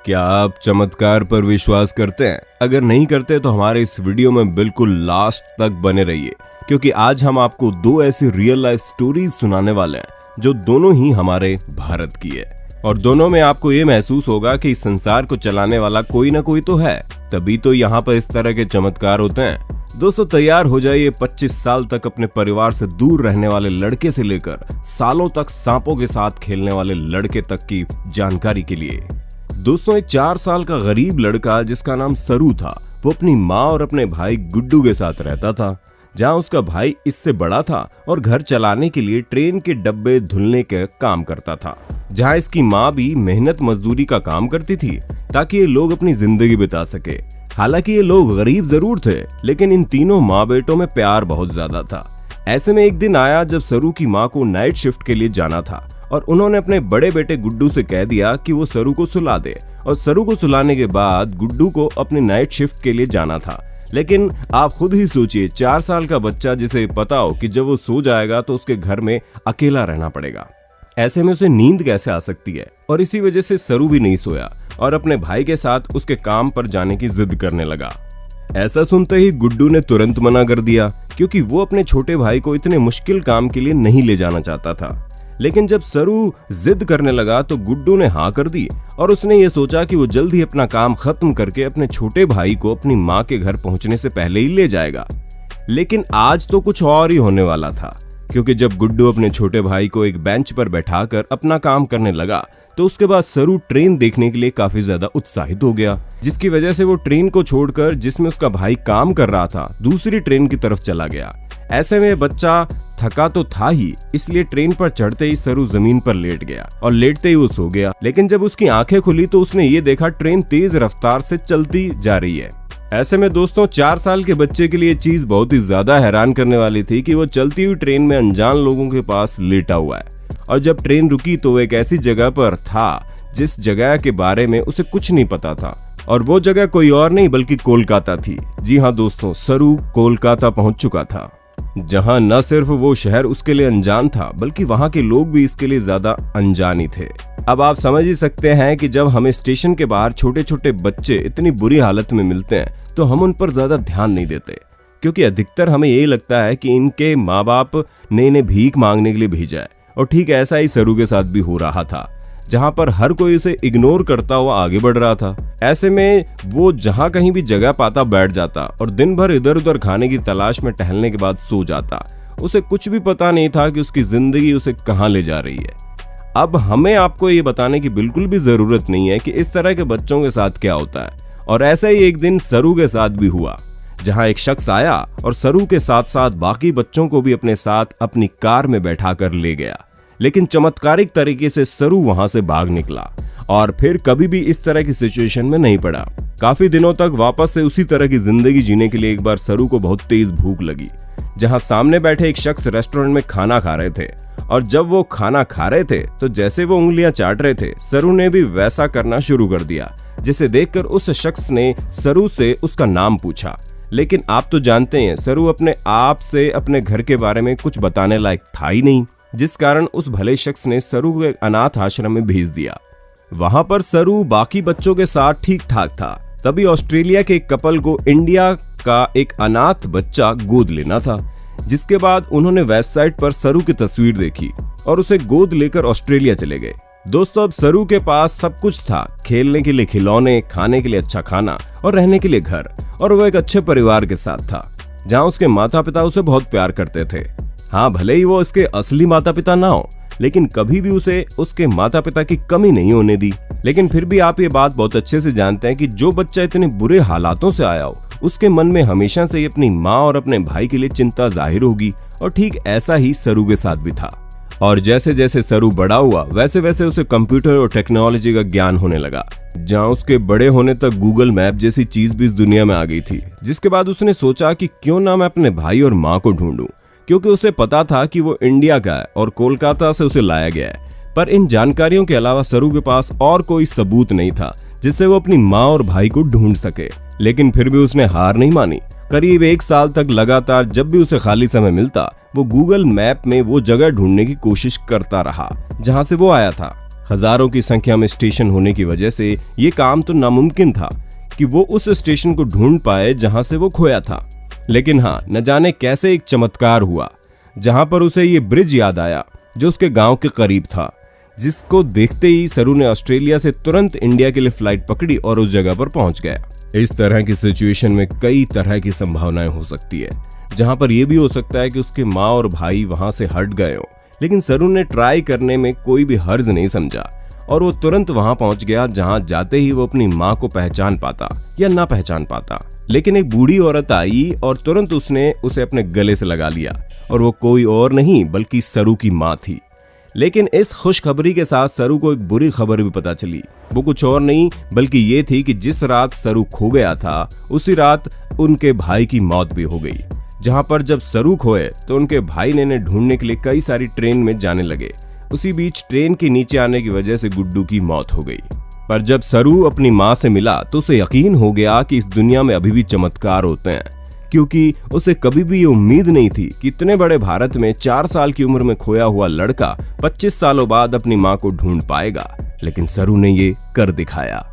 क्या आप चमत्कार पर विश्वास करते हैं? अगर नहीं करते तो हमारे इस वीडियो में बिल्कुल लास्ट तक बने रहिए, क्योंकि आज हम आपको दो ऐसी रियल लाइफ स्टोरीज सुनाने वाले हैं जो दोनों ही हमारे भारत की है। और दोनों में आपको ये महसूस होगा कि इस संसार को चलाने वाला कोई ना कोई तो है, तभी तो यहाँ पर इस तरह के चमत्कार होते हैं। दोस्तों तैयार हो जाइए 25 साल तक अपने परिवार से दूर रहने वाले लड़के से लेकर सालों तक सांपों के साथ खेलने वाले लड़के तक की जानकारी के लिए। दोस्तों एक 4 साल का गरीब लड़का जिसका नाम सरू था, वो अपनी माँ और अपने भाई गुड्डू के साथ रहता था। जहाँ उसका भाई इससे बड़ा था और घर चलाने के लिए ट्रेन के डब्बे धुलने का काम करता था। जहाँ इसकी माँ भी मेहनत मजदूरी का काम करती थी ताकि ये लोग अपनी जिंदगी बिता सके। हालांकि ये लोग गरीब जरूर थे, लेकिन इन तीनों माँ बेटों में प्यार बहुत ज्यादा था। ऐसे में एक दिन आया जब सरू की माँ को नाइट शिफ्ट के लिए जाना था और उन्होंने अपने बड़े बेटे गुड्डू से कह दिया कि वो सरू को सुला दे। और सरू को सुलाने के बाद गुड्डू को अपनी नाइट शिफ्ट के लिए जाना था। लेकिन आप खुद ही सोचिए, 4 साल का बच्चा जिसे पता हो कि जब वो सो जाएगा तो उसके घर में अकेला रहना पड़ेगा, ऐसे में उसे नींद कैसे आ सकती है। और इसी वजह से सरू भी नहीं सोया और अपने भाई के साथ उसके काम पर जाने की जिद करने लगा। ऐसा सुनते ही गुड्डू ने तुरंत मना कर दिया, क्योंकि वो अपने छोटे भाई को इतने मुश्किल काम के लिए नहीं ले जाना चाहता था। लेकिन जब सरू जिद करने लगा तो गुड्डू ने हाँ कर दी और उसने ये सोचा कि वो जल्द ही अपना काम खत्म करके अपने छोटे भाई को अपनी माँ के घर पहुंचने से पहले ही ले जाएगा। लेकिन आज तो कुछ और ही होने वाला था, क्योंकि जब गुड्डू अपने छोटे भाई को एक बेंच पर बैठाकर अपना काम करने लगा तो उसके बाद सरू ट्रेन देखने के लिए काफी ज्यादा उत्साहित हो गया, जिसकी वजह से वो ट्रेन को छोड़कर जिसमें उसका भाई काम कर रहा था दूसरी ट्रेन की तरफ चला गया। ऐसे में बच्चा थका तो था ही, इसलिए ट्रेन पर चढ़ते ही सरू जमीन पर लेट गया और लेटते ही वो सो गया। लेकिन जब उसकी आंखें खुली तो उसने ये देखा ट्रेन तेज रफ्तार से चलती जा रही है। ऐसे में दोस्तों 4 साल के बच्चे के लिए चीज बहुत ही ज्यादा हैरान करने वाली थी कि वो चलती हुई ट्रेन में अनजान लोगों के पास लेटा हुआ है। और जब ट्रेन रुकी तो वो एक ऐसी जगह पर था जिस जगह के बारे में उसे कुछ नहीं पता था, और वो जगह कोई और नहीं बल्कि कोलकाता थी। जी हाँ दोस्तों, सरू कोलकाता पहुंच चुका था, जहां न सिर्फ वो शहर उसके लिए अनजान था बल्कि वहां के लोग भी इसके लिए ज्यादा अनजान ही थे। अब आप समझ ही सकते हैं कि जब हमें स्टेशन के बाहर छोटे छोटे बच्चे इतनी बुरी हालत में मिलते हैं तो हम उन पर ज्यादा ध्यान नहीं देते, क्योंकि अधिकतर हमें यही लगता है कि इनके माँ बाप ने इन्हें भीख मांगने के लिए भेजा है। और ठीक ऐसा ही सरू के साथ भी हो रहा था, जहां पर हर कोई उसे इग्नोर करता हुआ आगे बढ़ रहा था। ऐसे में वो जहां कहीं भी जगह पाता बैठ जाता और दिन भर इधर उधर खाने की तलाश में टहलने के बाद सो जाता। उसे कुछ भी पता नहीं था कि उसकी जिंदगी उसे कहां ले जा रही है। अब हमें आपको ये बताने की बिल्कुल भी जरूरत नहीं है कि इस तरह के बच्चों के साथ क्या होता है। और ऐसा ही एक दिन सरू के साथ भी हुआ, जहां एक शख्स आया और सरू के साथ साथ बाकी बच्चों को भी अपने साथ अपनी कार में बैठा कर ले गया। लेकिन चमत्कारिक तरीके से सरू वहां से भाग निकला और फिर कभी भी इस तरह की सिचुएशन में नहीं पड़ा। काफी दिनों तक वापस से उसी तरह की जिंदगी जीने के लिए एक बार सरू को बहुत तेज भूख लगी, जहां सामने बैठे एक शख्स रेस्टोरेंट में खाना खा रहे थे। और जब वो खाना खा रहे थे तो जैसे वो उंगलियां चाट रहे थे, सरू ने भी वैसा करना शुरू कर दिया, जिसे देखकर उस शख्स ने सरू से उसका नाम पूछा। लेकिन आप तो जानते हैं सरू अपने आप से अपने घर के बारे में कुछ बताने लायक था ही नहीं, जिस कारण उस भले शख्स ने सरू को एक अनाथ आश्रम में भेज दिया। वहां पर सरू बाकी बच्चों के साथ ठीक ठाक था। तभी ऑस्ट्रेलिया के एक कपल को इंडिया का एक अनाथ बच्चा गोद लेना था, जिसके बाद उन्होंने वेबसाइट पर सरू की तस्वीर देखी और उसे गोद लेकर ऑस्ट्रेलिया चले गए। दोस्तों अब सरू के पास सब कुछ था, खेलने के लिए खिलौने, खाने के लिए अच्छा खाना और रहने के लिए घर। और वो एक अच्छे परिवार के साथ था, जहाँ उसके माता पिता उसे बहुत प्यार करते थे। हाँ, भले ही वो उसके असली माता पिता ना हो, लेकिन कभी भी उसे उसके माता पिता की कमी नहीं होने दी। लेकिन फिर भी आप ये बात बहुत अच्छे से जानते हैं कि जो बच्चा इतने बुरे हालातों से आया हो, उसके मन में हमेशा से ही अपनी माँ और अपने भाई के लिए चिंता जाहिर होगी। और ठीक ऐसा ही सरू के साथ भी था। और जैसे जैसे सरू बड़ा हुआ वैसे वैसे उसे कंप्यूटर और टेक्नोलॉजी का ज्ञान होने लगा, जहाँ उसके बड़े होने तक गूगल मैप जैसी चीज भी इस दुनिया में आ गई थी। जिसके बाद उसने सोचा कि क्यों ना मैं अपने भाई और माँ को ढूंढूं, क्योंकि उसे पता था कि वो इंडिया का है और कोलकाता से उसे लाया गया है। पर इन जानकारियों के अलावा सरू के पास और कोई सबूत नहीं था जिससे वो अपनी माँ और भाई को ढूंढ सके। लेकिन फिर भी उसने हार नहीं मानी। करीब 1 साल तक लगातार जब भी उसे खाली समय मिलता वो गूगल मैप में वो जगह ढूंढने की कोशिश करता रहा जहां से वो आया था। हजारों की संख्या में स्टेशन होने की वजह से ये काम तो नामुमकिन था कि वो उस स्टेशन को ढूंढ पाए जहां से वो खोया था। लेकिन हाँ, न जाने कैसे एक चमत्कार हुआ जहां पर उसे ये ब्रिज याद आया जो उसके गांव के करीब था, जिसको देखते ही सरू ने ऑस्ट्रेलिया से तुरंत इंडिया के लिए फ्लाइट पकड़ी और उस जगह पर पहुंच गया। इस तरह की सिचुएशन में कई तरह की संभावनाएं हो सकती है, जहां पर यह भी हो सकता है कि उसके माँ और भाई वहां से हट गए हो, लेकिन सरू ने ट्राई करने में कोई भी हर्ज नहीं समझा और वो तुरंत वहां पहुंच गया जहां जाते ही वो अपनी माँ को पहचान पाता या ना पहचान पाता। लेकिन एक बूढ़ी औरत आई और तुरंत उसने उसे अपने गले से लगा लिया और वो कोई और नहीं बल्कि सरू की माँ थी। लेकिन इस खुशखबरी के साथ सरू को एक बुरी खबर भी पता चली। वो कुछ और नहीं बल्कि ये थी कि जिस रात सरू खो गया था उसी रात उनके भाई की मौत भी हो गई। जहां पर जब सरू खोए तो उनके भाई ने इन्हें ढूंढने के लिए कई सारी ट्रेन में जाने लगे। उसी बीच ट्रेन के नीचे आने की वजह से गुड्डू की मौत हो गई। पर जब सरू अपनी माँ से मिला तो उसे यकीन हो गया कि इस दुनिया में अभी भी चमत्कार होते हैं, क्योंकि उसे कभी भी ये उम्मीद नहीं थी कि इतने बड़े भारत में 4 साल की उम्र में खोया हुआ लड़का 25 सालों बाद अपनी माँ को ढूंढ पाएगा। लेकिन सरू ने ये कर दिखाया।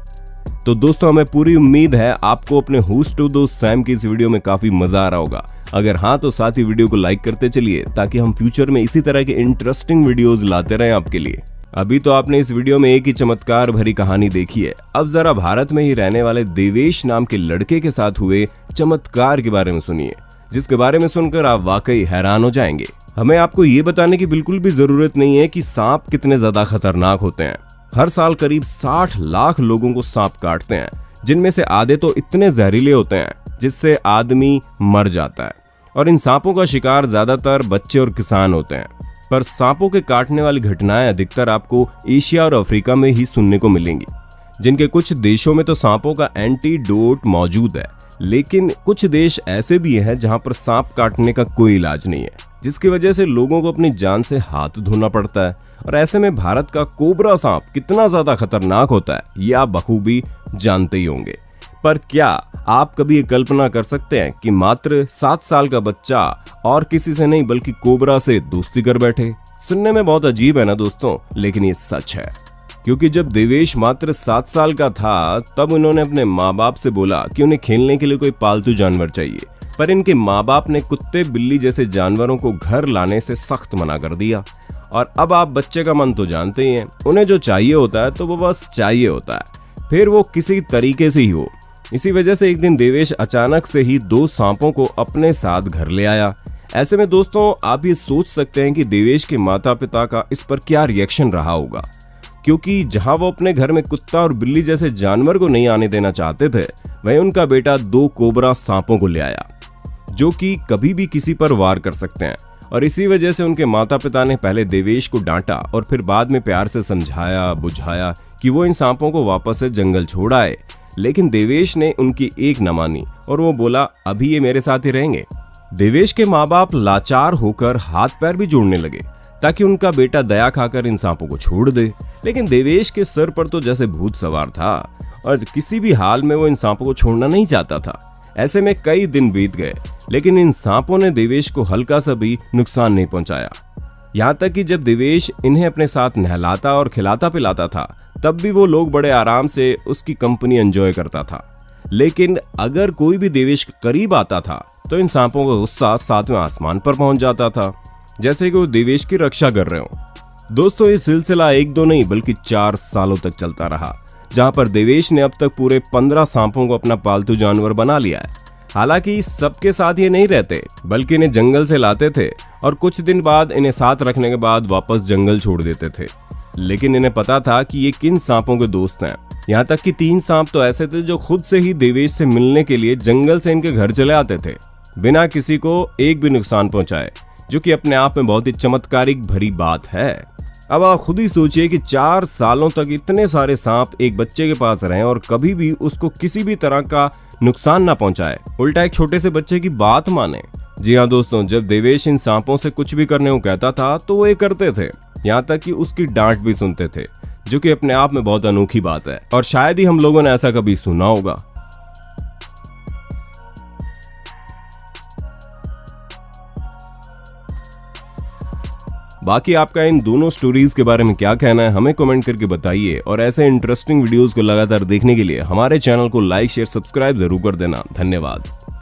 तो दोस्तों, हमें पूरी उम्मीद है आपको अपने होस्ट दोस्त सैम की इस वीडियो में काफी मजा आ रहा होगा। अगर हाँ तो साथ ही वीडियो को लाइक करते चलिए ताकि हम फ्यूचर में इसी तरह के इंटरेस्टिंग वीडियोस लाते रहें आपके लिए। अभी तो आपने इस वीडियो में एक ही चमत्कार भरी कहानी देखी है, अब जरा भारत में ही रहने वाले देवेश नाम के लड़के के साथ हुए चमत्कार के बारे में सुनिए, जिसके बारे में सुनकर आप वाकई हैरान हो जाएंगे। हमें आपको ये बताने की बिल्कुल भी जरूरत नहीं है कि सांप कितने ज्यादा खतरनाक होते हैं। हर साल करीब 60 लाख लोगों को सांप काटते हैं, जिनमें से आधे तो इतने जहरीले होते हैं जिससे आदमी मर जाता है। और इन सांपों का शिकार ज्यादातर बच्चे और किसान होते हैं। पर सांपों के काटने वाली घटनाएं अधिकतर आपको एशिया और अफ्रीका में ही सुनने को मिलेंगी, जिनके कुछ देशों में तो सांपों का एंटीडोट मौजूद है। लेकिन कुछ देश ऐसे भी हैं जहां पर सांप काटने का कोई इलाज नहीं है, जिसकी वजह से लोगों को अपनी जान से हाथ धोना पड़ता है। और ऐसे में भारत का कोबरा सांप कितना ज्यादा खतरनाक होता है ये आप बखूबी जानते ही होंगे। पर क्या आप कभी ये कल्पना कर सकते हैं कि मात्र 7 साल का बच्चा और किसी से नहीं बल्कि कोबरा से दोस्ती कर बैठे? सुनने में बहुत अजीब है ना दोस्तों, लेकिन ये सच है। क्योंकि जब देवेश मात्र 7 साल का था तब उन्होंने अपने माँ बाप से बोला कि उन्हें खेलने के लिए कोई पालतू जानवर चाहिए, पर इनके माँ बाप ने कुत्ते बिल्ली जैसे जानवरों को घर लाने से सख्त मना कर दिया। और अब आप बच्चे का मन तो जानते ही हैं, उन्हें जो चाहिए होता है तो वो बस चाहिए होता है, फिर वो किसी तरीके से ही हो। इसी वजह से एक दिन देवेश अचानक से ही 2 सांपों को अपने साथ घर ले आया। ऐसे में दोस्तों आप ये सोच सकते हैं कि देवेश के माता पिता का इस पर क्या रिएक्शन रहा होगा, क्योंकि जहां वो अपने घर में कुत्ता और बिल्ली जैसे जानवर को नहीं आने देना चाहते थे, वहीं उनका बेटा 2 कोबरा सांपों को ले आया जो कि कभी भी किसी पर वार कर सकते हैं। और इसी वजह से उनके माता पिता ने पहले देवेश को डांटा और फिर बाद में प्यार से समझाया बुझाया कि वो इन सांपों को वापस से जंगल छोड़ आए। लेकिन देवेश ने उनकी एक न मानी और वो बोला अभी ये मेरे साथ ही रहेंगे। देवेश के माँ बाप लाचार होकर हाथ पैर भी जोड़ने लगे ताकि उनका बेटा दया खाकर इन सांपों को छोड़ दे। लेकिन देवेश के सर पर तो जैसे भूत सवार था और किसी भी हाल में वो इन सांपों को छोड़ना नहीं चाहता था। ऐसे में कई दिन बीत गए, लेकिन इन सांपों ने देवेश को हल्का सा भी नुकसान नहीं पहुंचाया। यहाँ तक कि जब देवेश इन्हें अपने साथ नहलाता और खिलाता पिलाता था तब भी वो लोग बड़े आराम से उसकी कंपनी एंजॉय करता था। लेकिन अगर कोई भी देवेश के करीब आता था तो इन सांपों का गुस्सा 7वें आसमान पर पहुंच जाता था, जैसे कि वो देवेश की रक्षा कर रहे हो। दोस्तों ये सिलसिला 1-2 नहीं बल्कि 4 सालों तक चलता रहा, जहां पर देवेश ने अब तक पूरे 15 सांपों को अपना पालतू जानवर बना लिया है। हालांकि सबके साथ ये नहीं रहते बल्कि इन्हें जंगल से लाते थे और कुछ दिन बाद इन्हें साथ रखने के बाद वापस जंगल छोड़ देते थे। लेकिन इन्हें पता था कि ये किन सांपों के दोस्त हैं। यहाँ तक कि 3 सांप तो ऐसे थे जो खुद से ही देवेश से मिलने के लिए जंगल से इनके घर चले आते थे बिना किसी को एक भी नुकसान पहुंचाए, जो कि अपने आप में बहुत ही चमत्कारिक भरी बात है। अब आप खुद ही सोचिए कि 4 सालों तक इतने सारे सांप एक बच्चे के पास रहे और कभी भी उसको किसी भी तरह का नुकसान ना पहुंचाए, उल्टा एक छोटे से बच्चे की बात माने। जी हाँ दोस्तों, जब देवेश इन सांपों से कुछ भी करने को कहता था तो वो ये करते थे, यहाँ तक कि उसकी डांट भी सुनते थे, जो कि अपने आप में बहुत अनोखी बात है और शायद ही हम लोगों ने ऐसा कभी सुना होगा। बाकी आपका इन दोनों स्टोरीज के बारे में क्या कहना है हमें कमेंट करके बताइए, और ऐसे इंटरेस्टिंग वीडियोस को लगातार देखने के लिए हमारे चैनल को लाइक शेयर सब्सक्राइब जरूर कर देना। धन्यवाद।